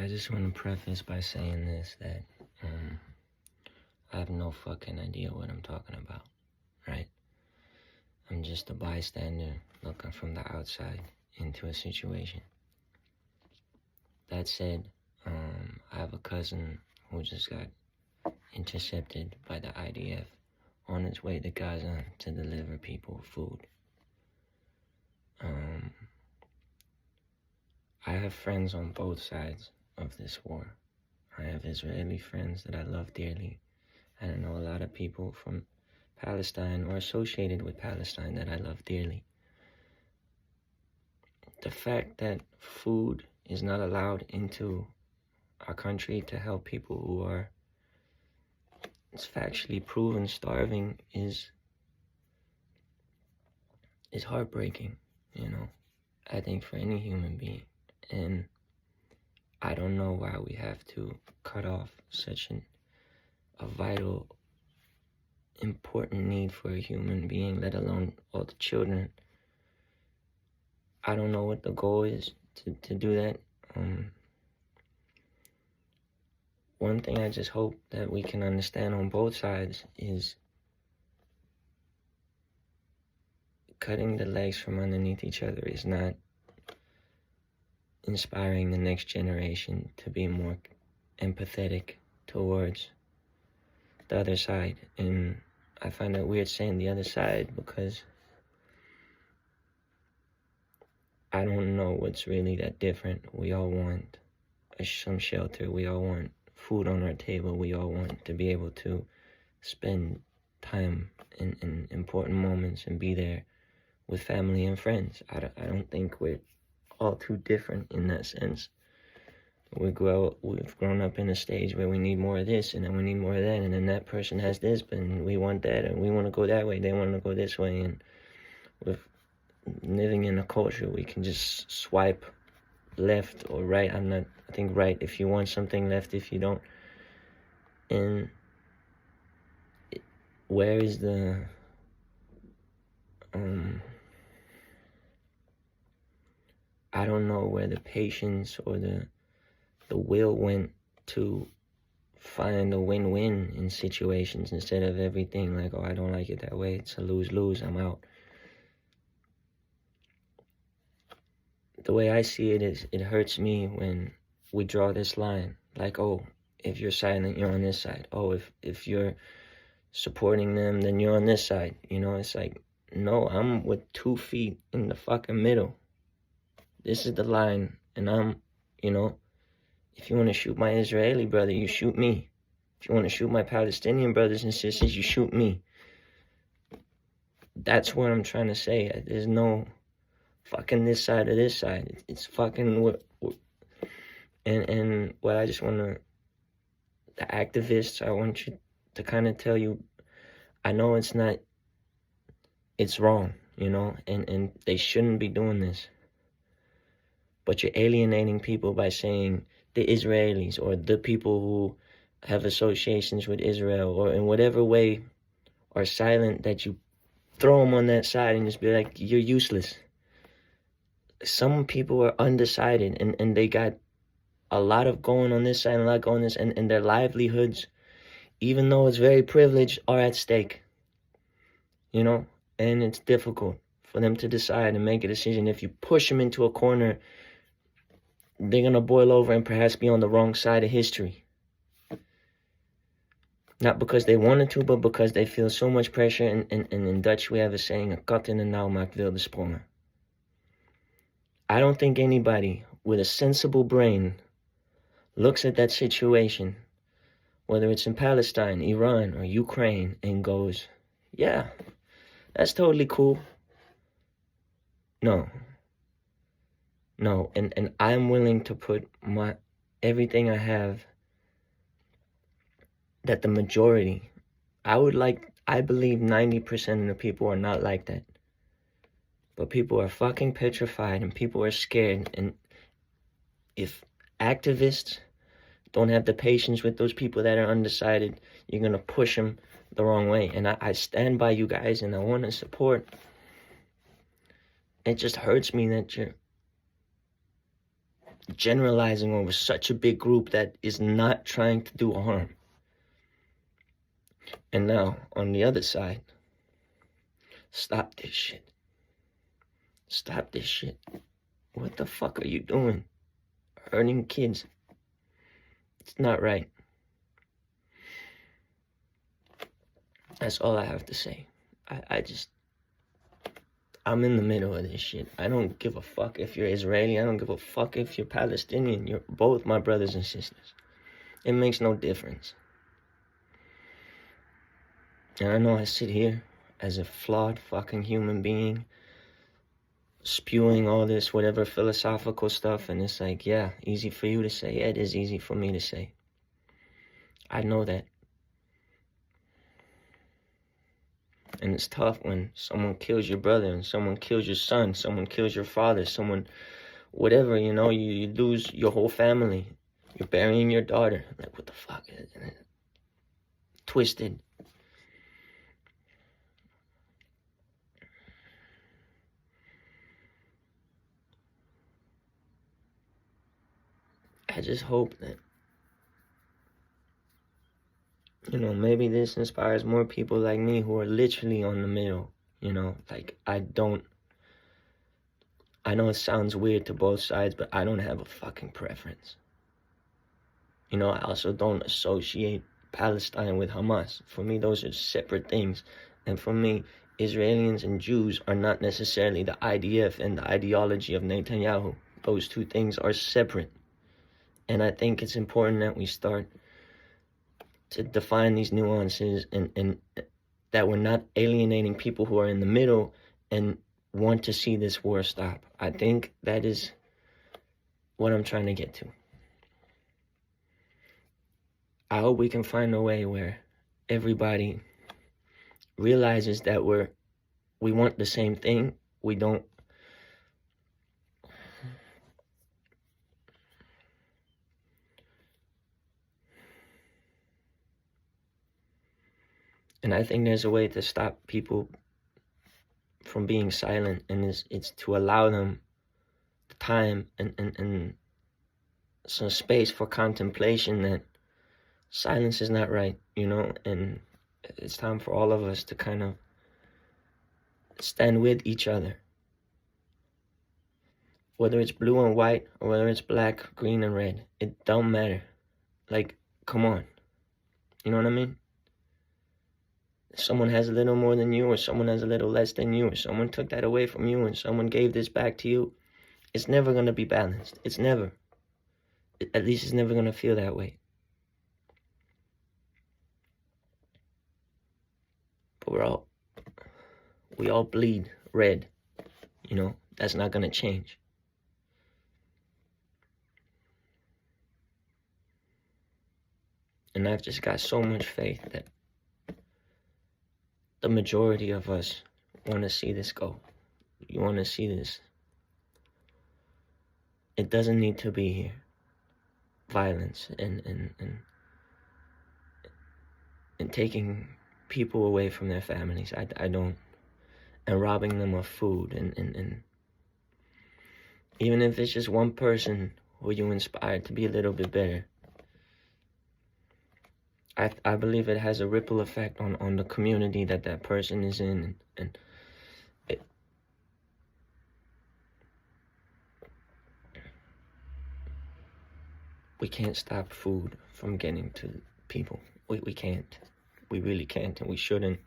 I just want to preface by saying this, that I have no fucking idea what I'm talking about, right? I'm just a bystander looking from the outside into a situation. That said, I have a cousin who just got intercepted by the IDF on its way to Gaza to deliver people food. I have friends on both sides of this war. I have Israeli friends that I love dearly, and I know a lot of people from Palestine or associated with Palestine that I love dearly. The fact that food is not allowed into our country to help people who are, it's factually proven, starving is heartbreaking, I think, for any human being. And I don't know why we have to cut off such a vital, important need for a human being, let alone all the children. I don't know what the goal is to do that. One thing I just hope that we can understand on both sides is cutting the legs from underneath each other is not inspiring the next generation to be more empathetic towards the other side. And I find it weird saying the other side because I don't know what's really that different. We all want some shelter. We all want food on our table. We all want to be able to spend time in important moments and be there with family and friends. I don't think we're all too different in that sense. We've grown up in a stage where we need more of this, and then we need more of that, and then that person has this, but we want that, and we want to go that way, they want to go this way. And with living in a culture, we can just swipe left or right. I think right if you want something, left if you don't. And where is the I don't know where the patience or the will went to find a win-win in situations, instead of everything like, oh, I don't like it that way, it's a lose-lose, I'm out. The way I see it is, it hurts me when we draw this line, like, oh, if you're silent, you're on this side. Oh, if you're supporting them, then you're on this side. It's like, no, I'm with 2 feet in the fucking middle. This is the line, and I'm, if you want to shoot my Israeli brother, you shoot me. If you want to shoot my Palestinian brothers and sisters, you shoot me. That's what I'm trying to say. There's no fucking this side or this side. It's fucking and what I just want to, the activists, I want you to kind of tell you, I know it's wrong, and they shouldn't be doing this. But you're alienating people by saying the Israelis or the people who have associations with Israel, or in whatever way are silent, that you throw them on that side and just be like, you're useless. Some people are undecided, and they got a lot of going on this side and a lot going on this, and their livelihoods, even though it's very privileged, are at stake. And it's difficult for them to decide and make a decision. If you push them into a corner, they're going to boil over and perhaps be on the wrong side of history. Not because they wanted to, but because they feel so much pressure. And in Dutch, we have a saying, "Een kat in de nauw maakt wilde sprongen." I don't think anybody with a sensible brain looks at that situation, whether it's in Palestine, Iran, or Ukraine, and goes, yeah, that's totally cool. No, and I'm willing to put everything I have, that the majority, I believe 90% of the people are not like that. But people are fucking petrified, and people are scared. And if activists don't have the patience with those people that are undecided, you're going to push them the wrong way. And I stand by you guys, and I want to support. It just hurts me that generalizing over such a big group that is not trying to do harm. And now, on the other side, stop this shit. Stop this shit. What the fuck are you doing? Hurting kids. It's not right. That's all I have to say. I'm in the middle of this shit. I don't give a fuck if you're Israeli. I don't give a fuck if you're Palestinian. You're both my brothers and sisters. It makes no difference. And I know I sit here as a flawed fucking human being, spewing all this whatever philosophical stuff, and it's like, yeah, easy for you to say. Yeah, it is easy for me to say. I know that. And it's tough when someone kills your brother and someone kills your son, someone kills your father, someone, whatever, you know, you lose your whole family. You're burying your daughter. Like, what the fuck? Twisted. I just hope that, you know, maybe this inspires more people like me who are literally on the middle, you know, like I know it sounds weird to both sides, but I don't have a fucking preference. You know, I also don't associate Palestine with Hamas. For me, those are separate things. And for me, Israelis and Jews are not necessarily the IDF and the ideology of Netanyahu. Those two things are separate. And I think it's important that we start to define these nuances and that we're not alienating people who are in the middle and want to see this war stop. I think that is what I'm trying to get to. I hope we can find a way where everybody realizes that we want the same thing. We don't. And I think there's a way to stop people from being silent, and it's to allow them the time and some space for contemplation that silence is not right, you know, and it's time for all of us to kind of stand with each other. Whether it's blue and white or whether it's black, green and red, it don't matter. Like, come on. You know what I mean? Someone has a little more than you, or someone has a little less than you, or someone took that away from you and someone gave this back to you. It's never going to be balanced. It's never. At least it's never going to feel that way. But we all bleed red. You know, that's not going to change. And I've just got so much faith that the majority of us want to see this go. You want to see this. It doesn't need to be here. Violence and taking people away from their families. I don't. And robbing them of food and even if it's just one person who you inspired to be a little bit better. I believe it has a ripple effect on the community that person is in, and we can't stop food from getting to people. We can't. We really can't, and we shouldn't.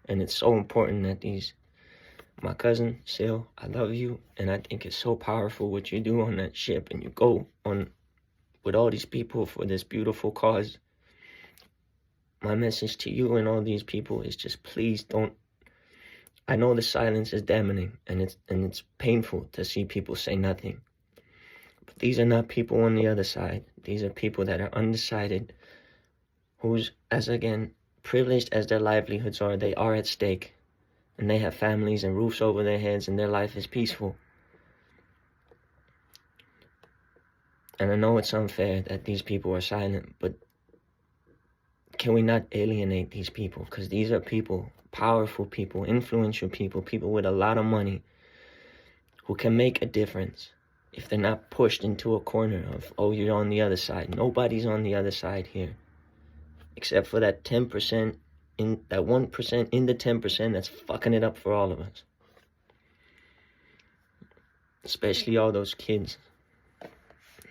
And it's so important that my cousin, Sil, I love you, and I think it's so powerful what you do on that ship, and you go on with all these people for this beautiful cause. My message to you and all these people is just please don't. I know the silence is damning, and it's painful to see people say nothing. But these are not people on the other side. These are people that are undecided, who's, as again, privileged as their livelihoods are, they are at stake. And they have families and roofs over their heads, and their life is peaceful. And I know it's unfair that these people are silent, but can we not alienate these people? Because these are people, powerful people, influential people, people with a lot of money who can make a difference if they're not pushed into a corner of, oh, you're on the other side. Nobody's on the other side here, except for that 10%, in that 1% in the 10% that's fucking it up for all of us. Especially all those kids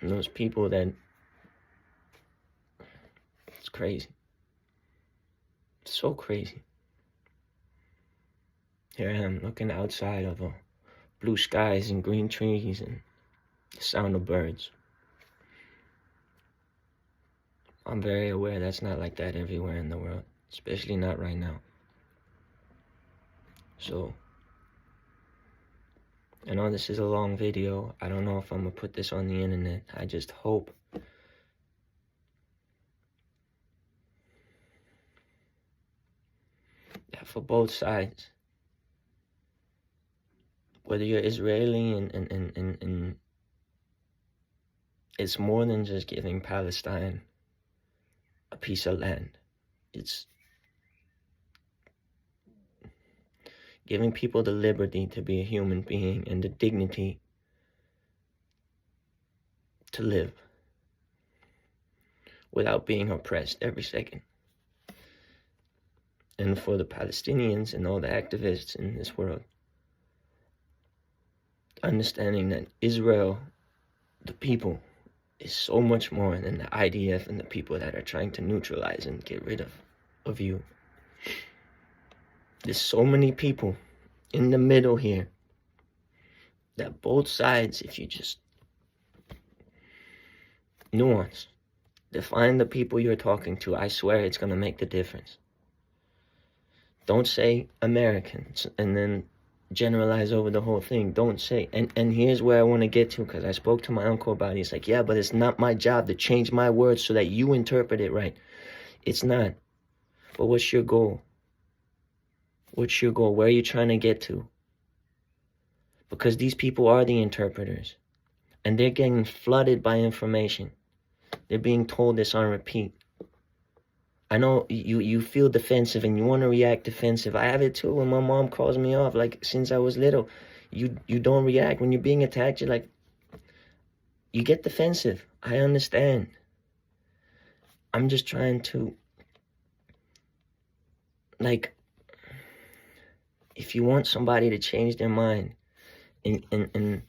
and those people that, it's crazy. It's so crazy. Here I am looking outside of blue skies and green trees and the sound of birds. I'm very aware that's not like that everywhere in the world, especially not right now. So, I know this is a long video. I don't know if I'm gonna put this on the internet. I just hope that for both sides, whether you're Israeli and it's more than just giving Palestine a piece of land. It's giving people the liberty to be a human being and the dignity to live without being oppressed every second. And for the Palestinians and all the activists in this world, understanding that Israel, the people, is so much more than the IDF and the people that are trying to neutralize and get rid of you. There's so many people in the middle here that both sides, if you just nuance, define the people you're talking to, I swear it's going to make the difference. Don't say Americans and then generalize over the whole thing. Don't say, and here's where I want to get to, because I spoke to my uncle about it. He's like, yeah, but it's not my job to change my words so that you interpret it right. It's not. But what's your goal? What's your goal? Where are you trying to get to? Because these people are the interpreters, and they're getting flooded by information. They're being told this on repeat. I know you feel defensive and you want to react defensive. I have it too when my mom calls me off, like since I was little. You don't react. When you're being attacked, you're like, you get defensive. I understand. I'm just trying to, like, if you want somebody to change their mind and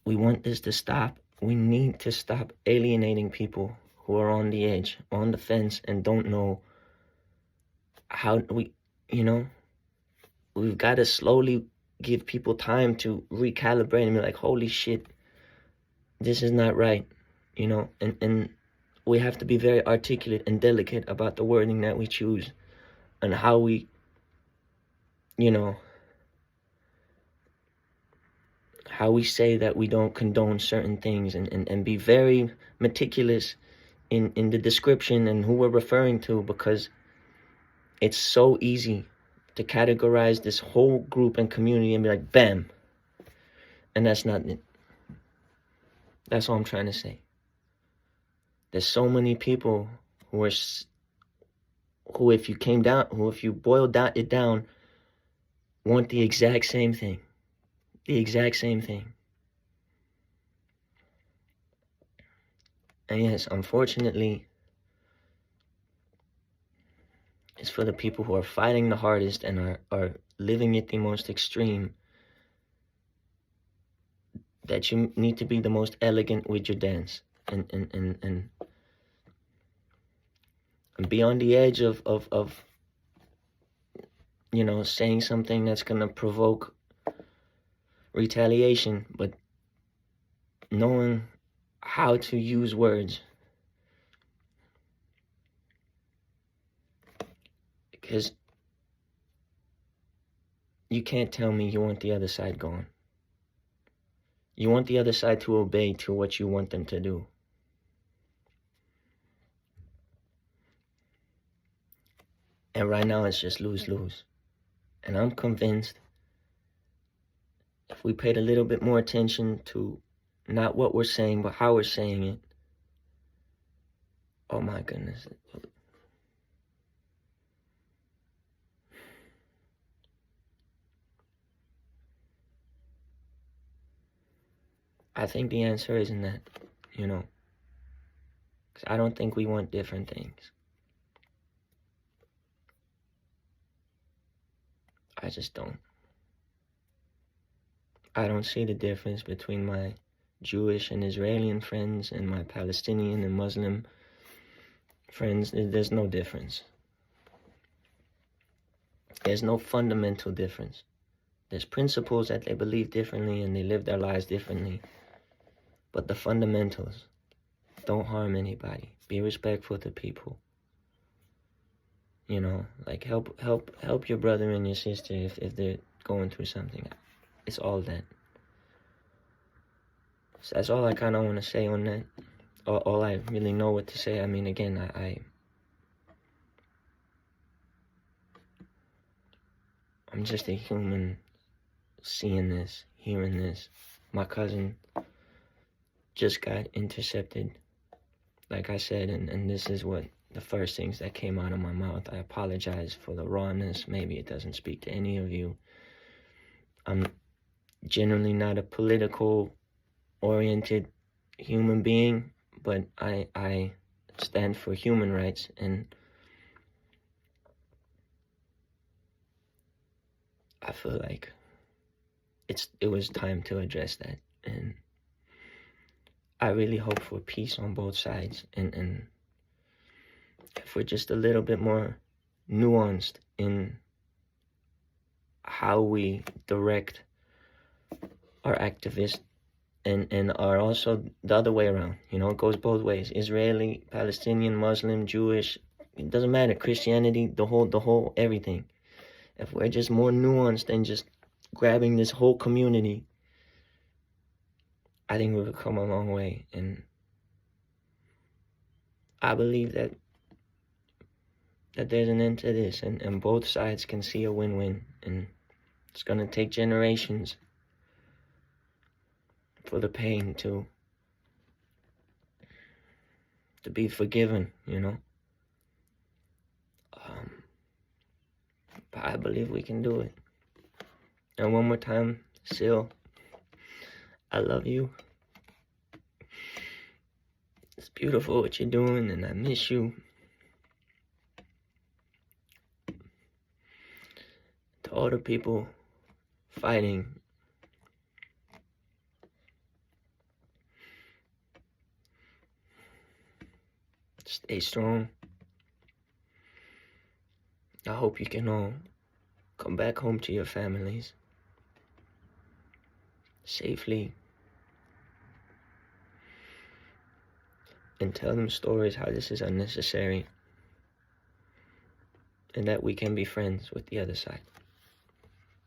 we want this to stop, we need to stop alienating people who are on the edge, on the fence, and don't know how we've got to slowly give people time to recalibrate and be like, holy shit, this is not right, and we have to be very articulate and delicate about the wording that we choose and how we, how we say that we don't condone certain things, and be very meticulous in the description and who we're referring to, because it's so easy to categorize this whole group and community and be like, bam. And that's not it. That's all I'm trying to say. There's so many people who if you boiled it down, want the exact same thing. The exact same thing. And yes, unfortunately, it's for the people who are fighting the hardest and are living it the most extreme, that you need to be the most elegant with your dance and be on the edge of saying something that's gonna provoke retaliation, but knowing how to use words. Because you can't tell me you want the other side gone. You want the other side to obey to what you want them to do. And right now it's just lose-lose. And I'm convinced if we paid a little bit more attention to not what we're saying, but how we're saying it, oh my goodness. I think the answer isn't that, you know, because I don't think we want different things. I just don't. I don't see the difference between my Jewish and Israeli friends and my Palestinian and Muslim friends. There's no difference. There's no fundamental difference. There's principles that they believe differently and they live their lives differently. But the fundamentals, don't harm anybody. Be respectful to people. You know, like help your brother and your sister if they're going through something. It's all that. So that's all I kind of want to say on that. All I really know what to say. I mean, again, I'm just a human seeing this, hearing this. My cousin just got intercepted, like I said, and this is what the first things that came out of my mouth. I apologize for the rawness. Maybe it doesn't speak to any of you. I'm generally not a political-oriented human being, but I stand for human rights, and I feel like it was time to address that. And I really hope for peace on both sides, and if we're just a little bit more nuanced in how we direct our activists, and are also the other way around. You know, it goes both ways. Israeli, Palestinian, Muslim, Jewish, it doesn't matter. Christianity, the whole everything. If we're just more nuanced than just grabbing this whole community, I think we've come a long way. And I believe that there's an end to this, and both sides can see a win-win. And it's going to take generations for the pain to be forgiven, you know. But I believe we can do it. And one more time, Sil, I love you. It's beautiful what you're doing, and I miss you. To all the people fighting, stay strong. I hope you can all come back home to your families safely and tell them stories how this is unnecessary and that we can be friends with the other side.